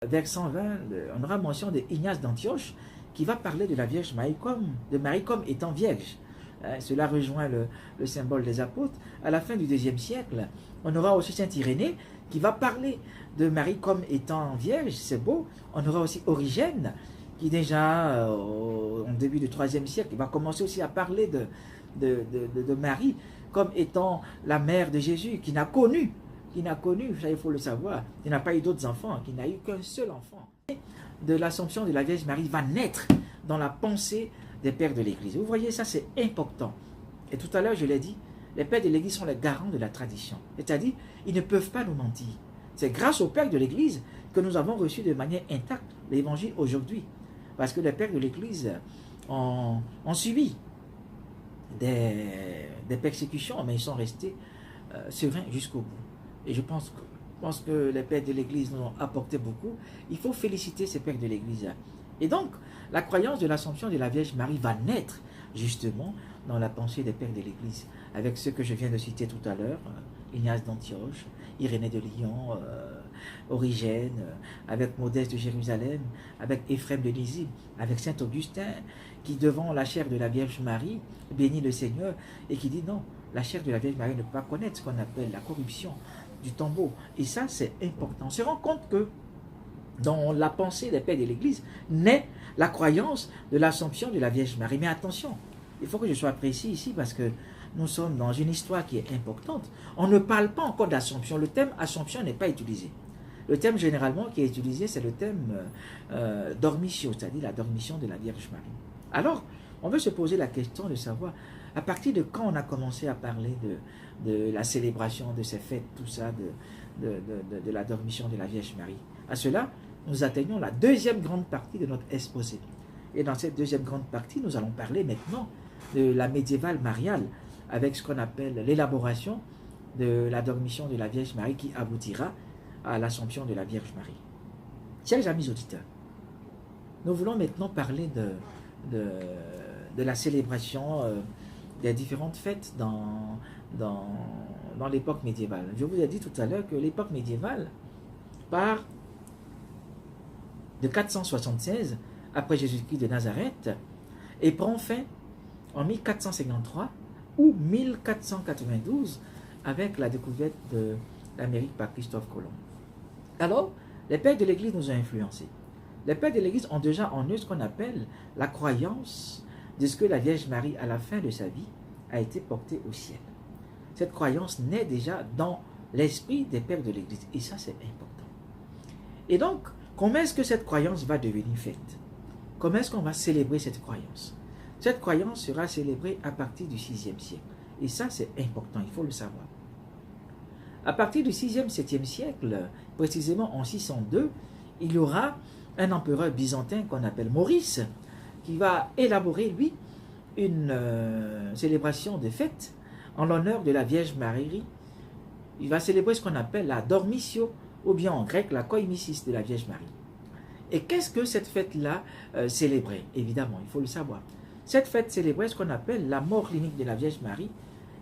Vers 120, on aura mention d'Ignace d'Antioche qui va parler de la Vierge Marie comme étant vierge. Cela rejoint le symbole des apôtres. À la fin du IIe siècle, on aura aussi Saint Irénée qui va parler de Marie comme étant vierge, c'est beau. On aura aussi Origène qui déjà au début du IIIe siècle va commencer aussi à parler de Marie comme étant la mère de Jésus, qui n'a connu, ça il faut le savoir, qui n'a pas eu d'autres enfants, qui n'a eu qu'un seul enfant. De l'Assomption de la Vierge Marie va naître dans la pensée des pères de l'Église. Vous voyez, ça c'est important. Et tout à l'heure, je l'ai dit, les pères de l'Église sont les garants de la tradition. C'est-à-dire, ils ne peuvent pas nous mentir. C'est grâce aux pères de l'Église que nous avons reçu de manière intacte l'Évangile aujourd'hui. Parce que les pères de l'Église ont subi des persécutions, mais ils sont restés sereins jusqu'au bout. Et je pense que les pères de l'Église nous ont apporté beaucoup. Il faut féliciter ces pères de l'Église. Et donc, la croyance de l'Assomption de la Vierge Marie va naître justement dans la pensée des pères de l'Église, avec ceux que je viens de citer tout à l'heure, Ignace d'Antioche, Irénée de Lyon, Origène, avec Modeste de Jérusalem, avec Éphrem de Lysie, avec Saint Augustin, qui devant la chair de la Vierge Marie bénit le Seigneur et qui dit non, la chair de la Vierge Marie ne peut pas connaître ce qu'on appelle la corruption du tombeau. Et ça, c'est important. On se rend compte que dans la pensée des pères de l'Église naît la croyance de l'Assomption de la Vierge Marie. Mais attention, il faut que je sois précis ici parce que nous sommes dans une histoire qui est importante. On ne parle pas encore d'Assomption. Le thème Assomption n'est pas utilisé. Le thème généralement qui est utilisé, c'est le thème Dormitio, c'est-à-dire la dormition de la Vierge Marie. Alors, on veut se poser la question de savoir à partir de quand on a commencé à parler de la célébration de ces fêtes, tout ça, de la dormition de la Vierge Marie. À cela, nous atteignons la deuxième grande partie de notre exposé. Et dans cette deuxième grande partie, nous allons parler maintenant de la médiévale mariale, avec ce qu'on appelle l'élaboration de la dormition de la Vierge Marie qui aboutira à l'Assomption de la Vierge Marie. Chers amis auditeurs, nous voulons maintenant parler de la célébration des différentes fêtes dans l'époque médiévale. Je vous ai dit tout à l'heure que l'époque médiévale part de 476 après Jésus-Christ de Nazareth et prend fin en 1453 ou 1492 avec la découverte de l'Amérique par Christophe Colomb. Alors, les pères de l'Église nous ont influencés. Les pères de l'Église ont déjà en eux ce qu'on appelle la croyance de ce que la Vierge Marie, à la fin de sa vie, a été portée au ciel. Cette croyance naît déjà dans l'esprit des pères de l'Église. Et ça, c'est important. Et donc, comment est-ce que cette croyance va devenir faite? Comment est-ce qu'on va célébrer cette croyance? Cette croyance sera célébrée à partir du VIe siècle. Et ça, c'est important, il faut le savoir. À partir du 6e, 7e siècle, précisément en 602, il y aura un empereur byzantin qu'on appelle Maurice, qui va élaborer, lui, une célébration de fête en l'honneur de la Vierge Marie. Il va célébrer ce qu'on appelle la Dormitio, ou bien en grec la Koimisis de la Vierge Marie. Et qu'est-ce que cette fête-là célébrait? Évidemment, il faut le savoir. Cette fête célébrait ce qu'on appelle la mort clinique de la Vierge Marie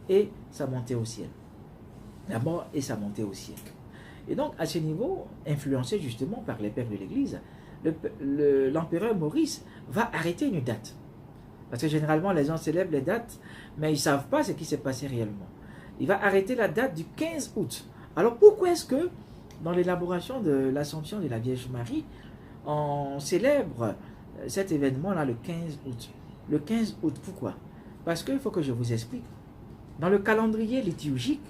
et sa montée au ciel. La mort et sa montée au ciel. Et donc, à ce niveau, influencé justement par les pères de l'Église, l'empereur Maurice va arrêter une date. Parce que généralement, les gens célèbrent les dates, mais ils ne savent pas ce qui s'est passé réellement. Il va arrêter la date du 15 août. Alors, pourquoi est-ce que, dans l'élaboration de l'Assomption de la Vierge Marie, on célèbre cet événement-là le 15 août? Le 15 août, pourquoi? Parce qu'il faut que je vous explique. Dans le calendrier liturgique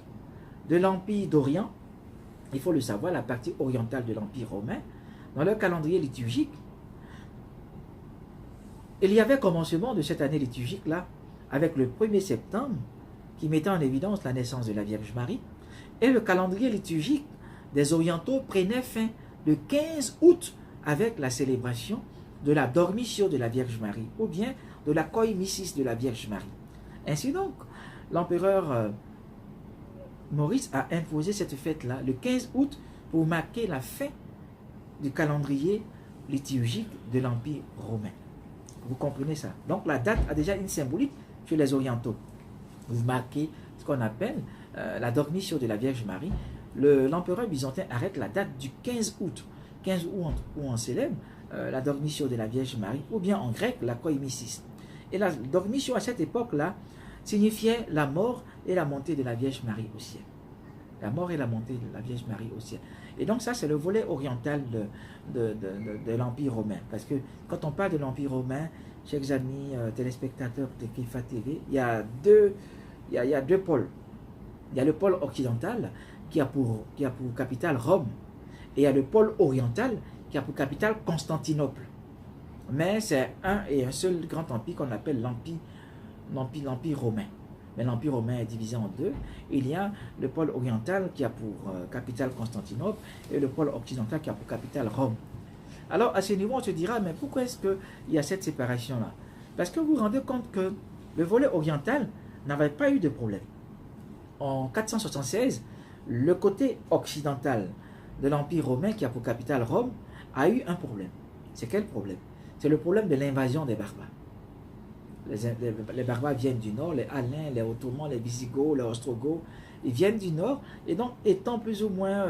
de l'Empire d'Orient, il faut le savoir, la partie orientale de l'Empire romain, dans leur calendrier liturgique, il y avait commencement de cette année liturgique-là, avec le 1er septembre, qui mettait en évidence la naissance de la Vierge Marie, et le calendrier liturgique des Orientaux prenait fin le 15 août avec la célébration de la Dormitio de la Vierge Marie, ou bien de la Koimisis de la Vierge Marie. Ainsi donc, l'empereur Maurice a imposé cette fête-là le 15 août pour marquer la fin du calendrier liturgique de l'Empire romain. Vous comprenez ça? Donc la date a déjà une symbolique chez les orientaux. Vous marquez ce qu'on appelle la dormition de la Vierge Marie. L'empereur byzantin arrête la date du 15 août. 15 août où on célèbre la dormition de la Vierge Marie, ou bien en grec la koimisis. Et la dormition à cette époque-là signifiait la mort et la montée de la Vierge Marie au ciel. La mort et la montée de la Vierge Marie au ciel. Et donc ça, c'est le volet oriental de l'Empire romain. Parce que quand on parle de l'Empire romain, chers amis téléspectateurs de Kifa TV, il y a deux pôles. Il y a le pôle occidental qui a pour capitale Rome. Et il y a le pôle oriental qui a pour capitale Constantinople. Mais c'est un et un seul grand empire qu'on appelle l'Empire romain. Mais l'Empire romain est divisé en deux. Il y a le pôle oriental qui a pour capitale Constantinople et le pôle occidental qui a pour capitale Rome. Alors à ce niveau, on se dira, mais pourquoi est-ce qu'il y a cette séparation-là? Parce que vous vous rendez compte que le volet oriental n'avait pas eu de problème. En 476, le côté occidental de l'Empire romain qui a pour capitale Rome a eu un problème. C'est quel problème? C'est le problème de l'invasion des barbares. Les barbares viennent du nord, les Alains, les Ottomans, les Visigoths, les Ostrogoths, ils viennent du nord, et donc étant plus ou moins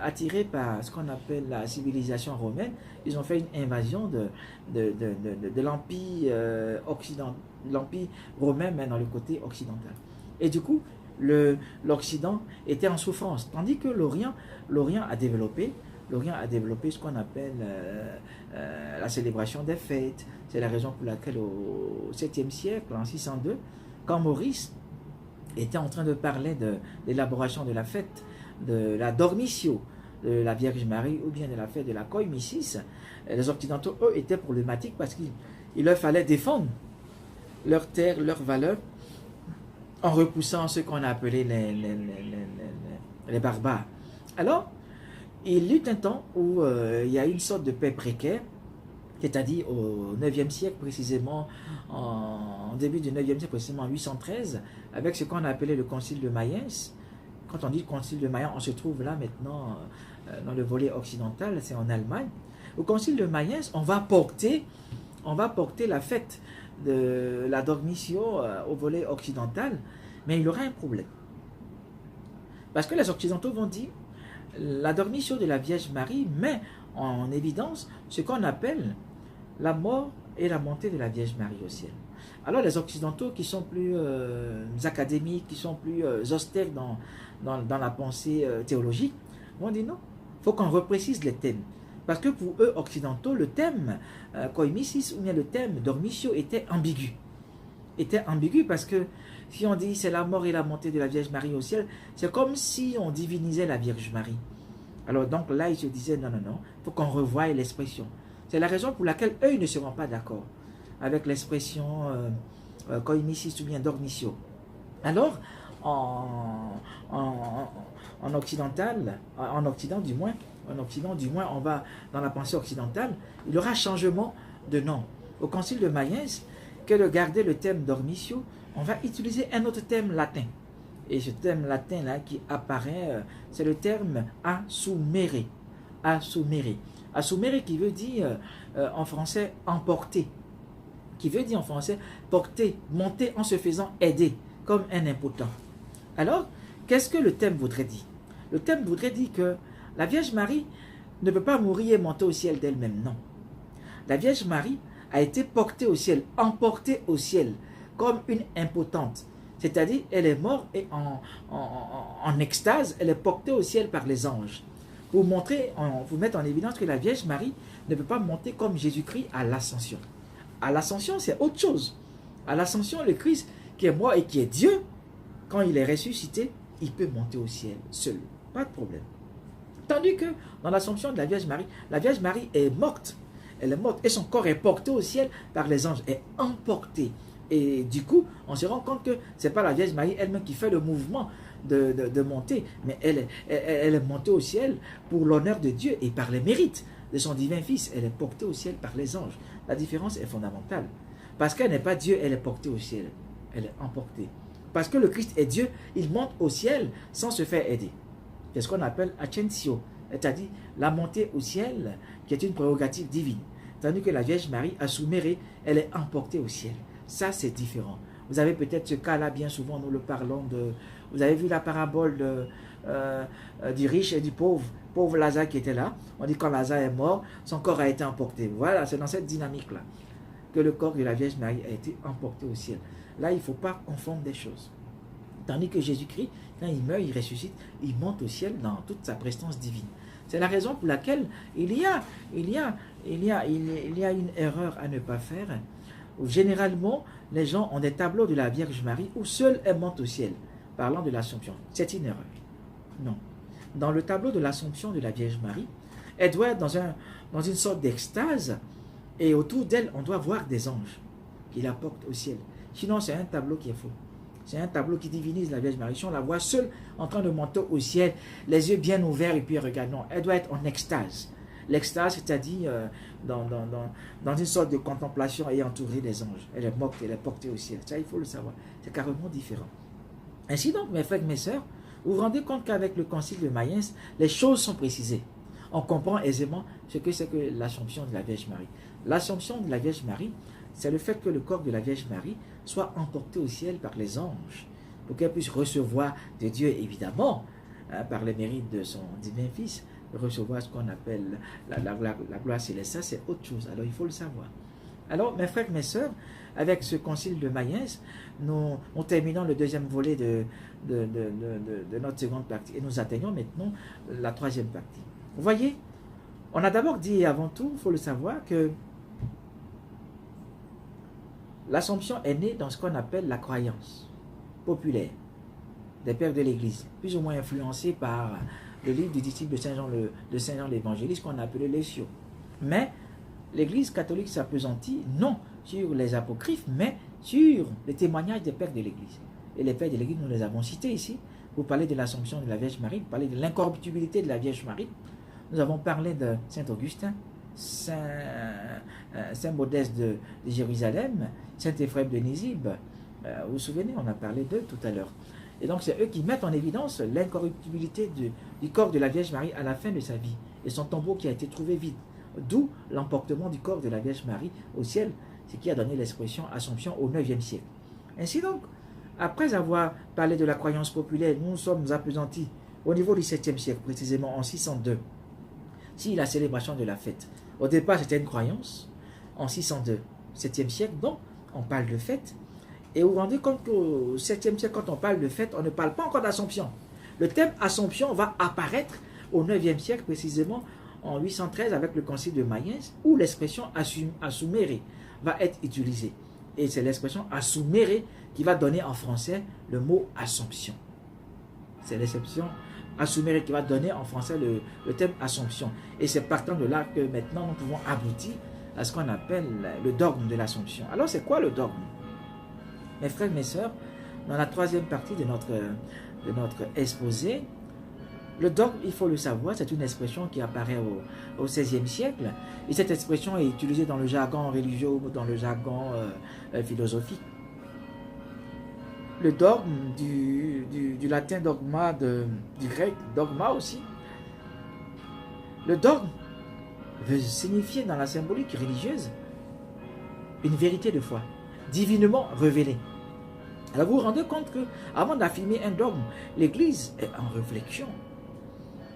attirés par ce qu'on appelle la civilisation romaine, ils ont fait une invasion de l'Empire occidental, l'Empire romain, mais dans le côté occidental. Et du coup, l'Occident était en souffrance, tandis que l'Orient a développé ce qu'on appelle la célébration des fêtes. C'est la raison pour laquelle au 7e siècle, en 602, quand Maurice était en train de parler de l'élaboration de la fête, de la dormitio de la Vierge Marie ou bien de la fête de la koimisis, les Occidentaux, eux, étaient problématiques parce qu'il leur fallait défendre leur terre, leurs valeurs, en repoussant ce qu'on a appelé les barbares. Alors, il y eut un temps où il y a une sorte de paix précaire, c'est-à-dire au 9e siècle précisément, en début du 9e siècle précisément en 813, avec ce qu'on a appelé le concile de Mayence. Quand on dit le concile de Mayence, on se trouve là maintenant dans le volet occidental, c'est en Allemagne. Au concile de Mayence, on va porter la fête de la dormitio au volet occidental, mais il y aura un problème. Parce que les Occidentaux vont dire la dormitio de la Vierge Marie met en évidence ce qu'on appelle la mort et la montée de la Vierge Marie au ciel. Alors les Occidentaux qui sont plus académiques, qui sont plus austères dans la pensée théologique, vont dire non, il faut qu'on reprécise les thèmes. Parce que pour eux, occidentaux, le thème koimisis ou bien le thème dormitio était ambigu. Était ambigu parce que si on dit c'est la mort et la montée de la Vierge Marie au ciel, c'est comme si on divinisait la Vierge Marie. Alors donc là, ils se disaient non, il faut qu'on revoie l'expression. C'est la raison pour laquelle eux, ils ne seront pas d'accord avec l'expression koimisis ou bien dormitio. Alors, en Occident du moins, on va dans la pensée occidentale, il y aura changement de nom. Au concile de Mayence, que de garder le thème dormitio, on va utiliser un autre thème latin. Et ce thème latin-là qui apparaît, c'est le terme assumere. Assumere. Assumere qui veut dire en français emporter. Qui veut dire en français porter, monter en se faisant aider, comme un impotent. Alors, qu'est-ce que le thème voudrait dire? Le thème voudrait dire que la Vierge Marie ne peut pas mourir et monter au ciel d'elle-même, non. La Vierge Marie a été portée au ciel, emportée au ciel, comme une impotente. C'est-à-dire, elle est morte et en extase, elle est portée au ciel par les anges. Pour vous mettre en évidence que la Vierge Marie ne peut pas monter comme Jésus-Christ à l'ascension. À l'ascension, c'est autre chose. À l'ascension, le Christ qui est mort et qui est Dieu, quand il est ressuscité, il peut monter au ciel seul. Pas de problème. Tandis que dans l'assomption de la Vierge Marie est morte. Elle est morte et son corps est porté au ciel par les anges, est emporté. Et du coup, on se rend compte que ce n'est pas la Vierge Marie elle-même qui fait le mouvement de monter, mais elle est montée au ciel pour l'honneur de Dieu et par les mérites de son divin Fils. Elle est portée au ciel par les anges. La différence est fondamentale. Parce qu'elle n'est pas Dieu, elle est portée au ciel. elle est emportée. Parce que le Christ est Dieu, il monte au ciel sans se faire aider. C'est ce qu'on appelle ascensio, c'est-à-dire la montée au ciel qui est une prérogative divine. Tandis que la Vierge Marie, assumérée, elle est emportée au ciel. Ça, c'est différent. Vous avez peut-être ce cas-là, bien souvent, nous le parlons de... Vous avez vu la parabole du riche et du pauvre Lazare qui était là. On dit quand Lazare est mort, son corps a été emporté. Voilà, c'est dans cette dynamique-là que le corps de la Vierge Marie a été emporté au ciel. Là, il ne faut pas confondre des choses. Tandis que Jésus-Christ, quand il meurt, il ressuscite, il monte au ciel dans toute sa prestance divine. C'est la raison pour laquelle il y a une erreur à ne pas faire. Généralement, les gens ont des tableaux de la Vierge Marie où seule elle monte au ciel, parlant de l'Assomption. C'est une erreur. Non. Dans le tableau de l'Assomption de la Vierge Marie, elle doit être dans une sorte d'extase, et autour d'elle, on doit voir des anges qui la portent au ciel. Sinon, c'est un tableau qui est faux. C'est un tableau qui divinise la Vierge Marie. Si on la voit seule en train de monter au ciel, les yeux bien ouverts et puis regarde, non, elle doit être en extase. L'extase, c'est-à-dire dans une sorte de contemplation et entourée des anges. Elle est morte, elle est portée au ciel. Ça, il faut le savoir. C'est carrément différent. Ainsi donc, mes frères et mes sœurs, vous vous rendez compte qu'avec le concile de Mayence, les choses sont précisées. On comprend aisément ce que c'est que l'Assomption de la Vierge Marie. L'Assomption de la Vierge Marie, c'est le fait que le corps de la Vierge Marie soit emporté au ciel par les anges, pour qu'elle puisse recevoir de Dieu, évidemment, par les mérites de son divin Fils, recevoir ce qu'on appelle la gloire céleste. Ça, c'est autre chose. Alors, il faut le savoir. Alors, mes frères et mes sœurs, avec ce concile de Mayence, nous terminons le deuxième volet de notre seconde partie. Et nous atteignons maintenant la troisième partie. Vous voyez, on a d'abord dit avant tout, il faut le savoir, que l'Assomption est née dans ce qu'on appelle la croyance populaire des pères de l'Église, plus ou moins influencée par le livre du disciple de Saint Jean l'Évangéliste qu'on a appelé l'Essio. Mais l'Église catholique s'appesantit non sur les apocryphes, mais sur les témoignages des pères de l'Église. Et les pères de l'Église, nous les avons cités ici. Vous parlez de l'Assomption de la Vierge Marie, vous parlez de l'incorruptibilité de la Vierge Marie. Nous avons parlé de Saint Augustin, Saint Modeste de Jérusalem, Saint Éphrem de Nisibe. Vous vous souvenez, on a parlé d'eux tout à l'heure. Et donc c'est eux qui mettent en évidence l'incorruptibilité du corps de la Vierge Marie à la fin de sa vie. Et son tombeau qui a été trouvé vide. D'où l'emportement du corps de la Vierge Marie au ciel, ce qui a donné l'expression Assomption au IXe siècle. Ainsi donc, après avoir parlé de la croyance populaire, nous nous sommes appesantis au niveau du 7e siècle, précisément en 602. Si la célébration de la fête. Au départ, c'était une croyance. En 602, 7e siècle, donc, on parle de fête. Et vous vous rendez compte qu'au 7e siècle, quand on parle de fête, on ne parle pas encore d'Assomption. Le thème Assomption va apparaître au 9e siècle, précisément en 813, avec le concile de Mayence, où l'expression assumere va être utilisée. Et c'est l'expression assumere qui va donner en français le mot Assomption. C'est l'expression assumere qui va donner en français le thème Assomption. Et c'est partant de là que maintenant nous pouvons aboutir à ce qu'on appelle le dogme de l'Assomption. Alors c'est quoi le dogme? Mes frères, mes sœurs, dans la troisième partie de notre exposé, le dogme, il faut le savoir, c'est une expression qui apparaît au XVIe siècle. Et cette expression est utilisée dans le jargon religieux ou dans le jargon philosophique. Le dogme du latin dogma, du grec dogma aussi. Le dogme veut signifier dans la symbolique religieuse une vérité de foi, divinement révélée. Alors vous vous rendez compte que avant d'affirmer un dogme, l'Église est en réflexion.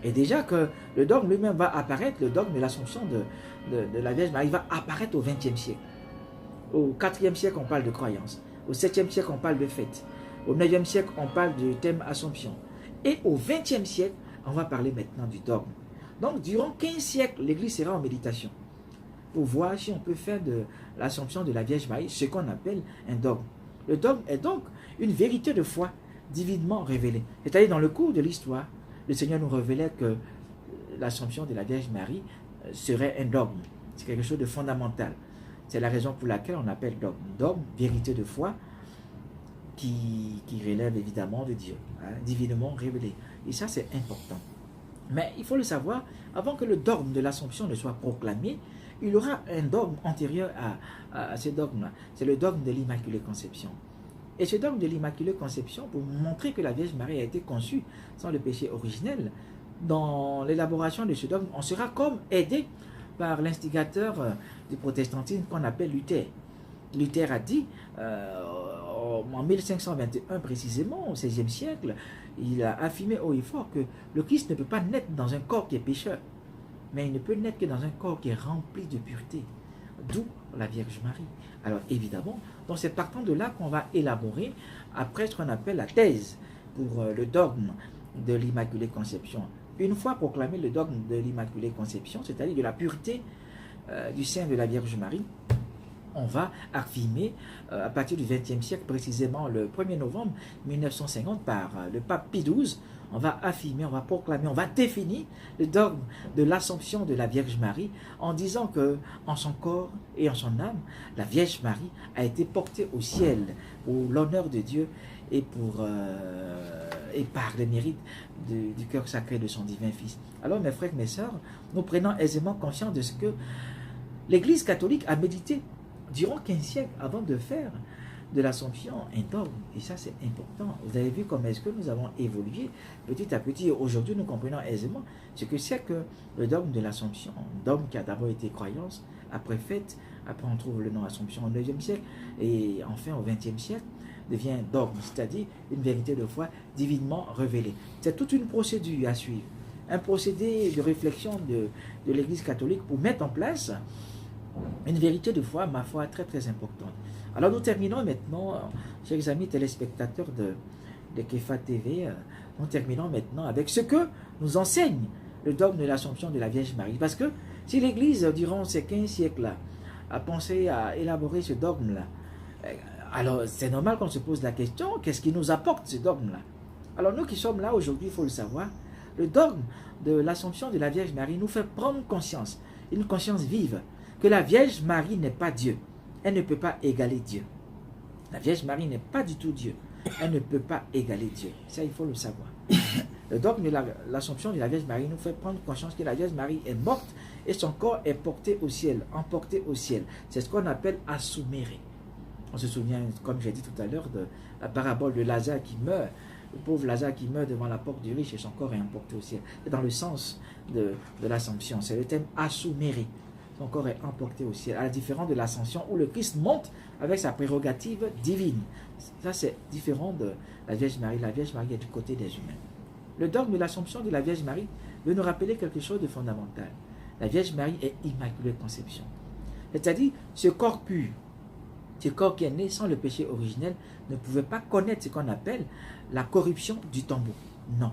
Et déjà que le dogme lui-même va apparaître, le dogme de l'Assomption de la Vierge Marie va apparaître au XXe siècle. Au IVe siècle, on parle de croyance. Au 7e siècle, on parle de fête. Au 9e siècle, on parle du thème Assomption. Et au 20e siècle, on va parler maintenant du dogme. Donc, durant 15 siècles, l'Église sera en méditation pour voir si on peut faire de l'Assomption de la Vierge Marie ce qu'on appelle un dogme. Le dogme est donc une vérité de foi divinement révélée. C'est-à-dire, dans le cours de l'histoire, le Seigneur nous révélait que l'Assomption de la Vierge Marie serait un dogme. C'est quelque chose de fondamental. C'est la raison pour laquelle on appelle dogme. Dogme, vérité de foi, qui relève évidemment de Dieu, divinement révélé. Et ça, c'est important. Mais il faut le savoir, avant que le dogme de l'Assomption ne soit proclamé, il y aura un dogme antérieur à ce dogme-là. C'est le dogme de l'Immaculée Conception. Et ce dogme de l'Immaculée Conception, pour montrer que la Vierge Marie a été conçue sans le péché originel, dans l'élaboration de ce dogme, on sera comme aidé par l'instigateur du protestantisme qu'on appelle Luther. Luther a dit, en 1521 précisément, au XVIe siècle, il a affirmé haut et fort que le Christ ne peut pas naître dans un corps qui est pécheur, mais il ne peut naître que dans un corps qui est rempli de pureté, d'où la Vierge Marie. Alors évidemment, donc c'est partant de là qu'on va élaborer après ce qu'on appelle la thèse pour le dogme de l'Immaculée Conception. Une fois proclamé le dogme de l'Immaculée Conception, c'est-à-dire de la pureté du sein de la Vierge Marie, on va affirmer à partir du XXe siècle, précisément le 1er novembre 1950 par le pape Pie XII, on va affirmer, on va proclamer, on va définir le dogme de l'Assomption de la Vierge Marie en disant que en son corps et en son âme, la Vierge Marie a été portée au ciel pour l'honneur de Dieu et par les mérites du cœur sacré de son divin Fils. Alors mes frères, mes sœurs, nous prenons aisément conscience de ce que l'Église catholique a médité durant 15 siècles avant de faire de l'Assomption un dogme. Et ça, c'est important. Vous avez vu comment est-ce que nous avons évolué petit à petit. Aujourd'hui, nous comprenons aisément ce que c'est que le dogme de l'Assomption. Un dogme qui a d'abord été croyance, après fête, après on trouve le nom Assomption au 9e siècle, et enfin au 20e siècle, devient dogme, c'est-à-dire une vérité de foi divinement révélée. C'est toute une procédure à suivre. Un procédé de réflexion de l'Église catholique pour mettre en place une vérité de foi, ma foi, très très importante. Alors nous terminons maintenant, chers amis téléspectateurs de Kefa TV, nous terminons maintenant avec ce que nous enseigne le dogme de l'Assomption de la Vierge Marie. Parce que si l'Église, durant ces 15 siècles-là, a pensé à élaborer ce dogme-là, alors c'est normal qu'on se pose la question, qu'est-ce qui nous apporte ce dogme-là? Alors nous qui sommes là aujourd'hui, il faut le savoir, le dogme de l'Assomption de la Vierge Marie nous fait prendre conscience, une conscience vive, que la Vierge Marie n'est pas Dieu. Elle ne peut pas égaler Dieu. La Vierge Marie n'est pas du tout Dieu. Elle ne peut pas égaler Dieu. Ça, il faut le savoir. Le dogme de l'Assomption de la Vierge Marie nous fait prendre conscience que la Vierge Marie est morte et son corps est porté au ciel, emporté au ciel. C'est ce qu'on appelle assumere. On se souvient, comme j'ai dit tout à l'heure, de la parabole de Lazare qui meurt. Le pauvre Lazare qui meurt devant la porte du riche et son corps est emporté au ciel. C'est dans le sens de l'Assomption. C'est le thème assumere. Son corps est emporté au ciel, à la différence de l'ascension où le Christ monte avec sa prérogative divine. Ça, c'est différent de la Vierge Marie. La Vierge Marie est du côté des humains. Le dogme de l'Assomption de la Vierge Marie veut nous rappeler quelque chose de fondamental. La Vierge Marie est Immaculée Conception. C'est-à-dire, ce corps pur, ce corps qui est né sans le péché originel, ne pouvait pas connaître ce qu'on appelle la corruption du tombeau. Non.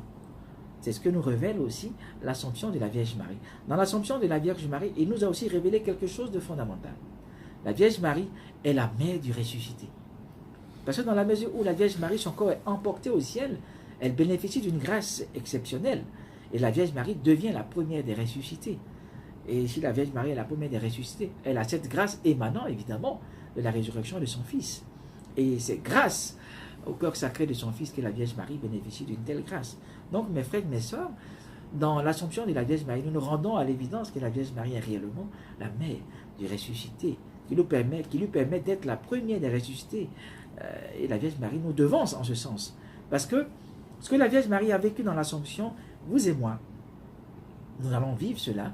C'est ce que nous révèle aussi l'Assomption de la Vierge Marie. Dans l'Assomption de la Vierge Marie, il nous a aussi révélé quelque chose de fondamental. La Vierge Marie est la mère du ressuscité. Parce que dans la mesure où la Vierge Marie, son corps est emporté au ciel, elle bénéficie d'une grâce exceptionnelle. Et la Vierge Marie devient la première des ressuscités. Et si la Vierge Marie est la première des ressuscités, elle a cette grâce émanant évidemment de la résurrection de son Fils. Et c'est grâce au cœur sacré de son Fils que la Vierge Marie bénéficie d'une telle grâce. Donc mes frères, mes sœurs, dans l'Assomption de la Vierge Marie, nous nous rendons à l'évidence que la Vierge Marie est réellement la mère du ressuscité, qui lui permet d'être la première des ressuscités. Et la Vierge Marie nous devance en ce sens. Parce que ce que la Vierge Marie a vécu dans l'Assomption, vous et moi, nous allons vivre cela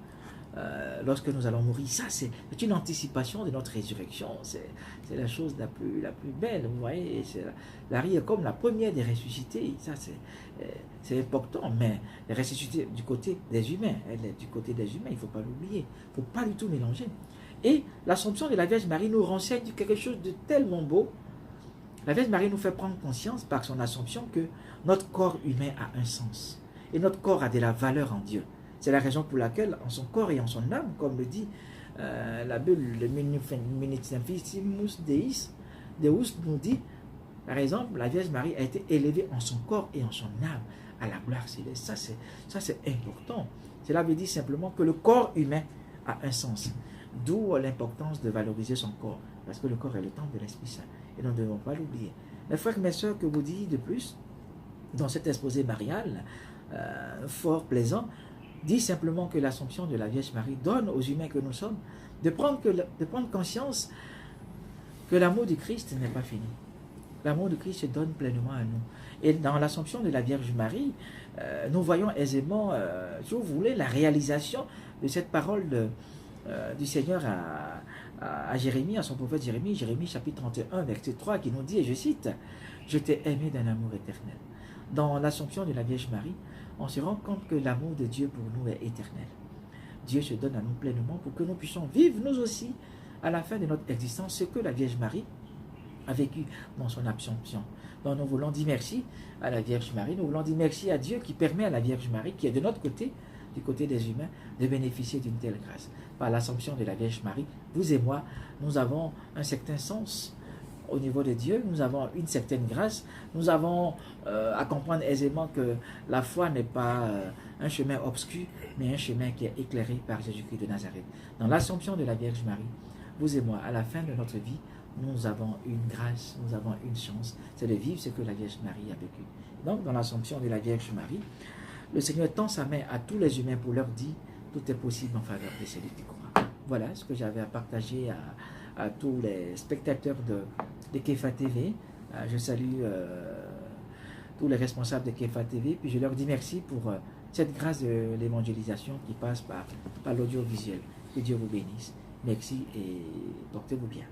lorsque nous allons mourir. Ça, c'est une anticipation de notre résurrection. C'est la chose la plus belle, vous voyez. Marie est comme la première des ressuscités. Ça, c'est important, mais elle est ressuscitée du côté des humains. Elle est du côté des humains, il ne faut pas l'oublier. Il ne faut pas du tout mélanger. Et l'Assomption de la Vierge Marie nous renseigne quelque chose de tellement beau. La Vierge Marie nous fait prendre conscience par son Assomption que notre corps humain a un sens. Et notre corps a de la valeur en Dieu. C'est la raison pour laquelle, en son corps et en son âme, comme le dit la bulle, le Munitifissimus Deus nous dit, par exemple, la Vierge Marie a été élevée en son corps et en son âme à la gloire céleste. Ça c'est important. Cela veut dire simplement que le corps humain a un sens. D'où l'importance de valoriser son corps. Parce que le corps est le temple de l'Esprit Saint. Et nous ne devons pas l'oublier. Mes frères et mes sœurs, que vous dites de plus, dans cet exposé marial, fort plaisant, dit simplement que l'Assomption de la Vierge Marie donne aux humains que nous sommes de prendre conscience que l'amour du Christ n'est pas fini. L'amour de Christ se donne pleinement à nous. Et dans l'Assomption de la Vierge Marie, nous voyons aisément, si vous voulez, la réalisation de cette parole du Seigneur à Jérémie, à son prophète Jérémie, Jérémie chapitre 31, verset 3, qui nous dit, et je cite, « Je t'ai aimé d'un amour éternel ». Dans l'Assomption de la Vierge Marie, on se rend compte que l'amour de Dieu pour nous est éternel. Dieu se donne à nous pleinement pour que nous puissions vivre nous aussi à la fin de notre existence ce que la Vierge Marie a vécu dans son Assomption. Donc nous voulons dire merci à la Vierge Marie, nous voulons dire merci à Dieu qui permet à la Vierge Marie, qui est de notre côté, du côté des humains, de bénéficier d'une telle grâce. Par l'Assomption de la Vierge Marie, vous et moi, nous avons un certain sens au niveau de Dieu, nous avons une certaine grâce, nous avons à comprendre aisément que la foi n'est pas un chemin obscur, mais un chemin qui est éclairé par Jésus-Christ de Nazareth. Dans l'Assomption de la Vierge Marie, vous et moi, à la fin de notre vie, nous avons une grâce, nous avons une chance, c'est de vivre ce que la Vierge Marie a vécu. Donc, dans l'Assomption de la Vierge Marie, le Seigneur tend sa main à tous les humains pour leur dire, tout est possible en faveur de celui qui croit. Voilà ce que j'avais à partager à tous les spectateurs de Kefa TV. Je salue tous les responsables de Kefa TV, puis je leur dis merci pour cette grâce de l'évangélisation qui passe par l'audiovisuel. Que Dieu vous bénisse. Merci et portez-vous bien.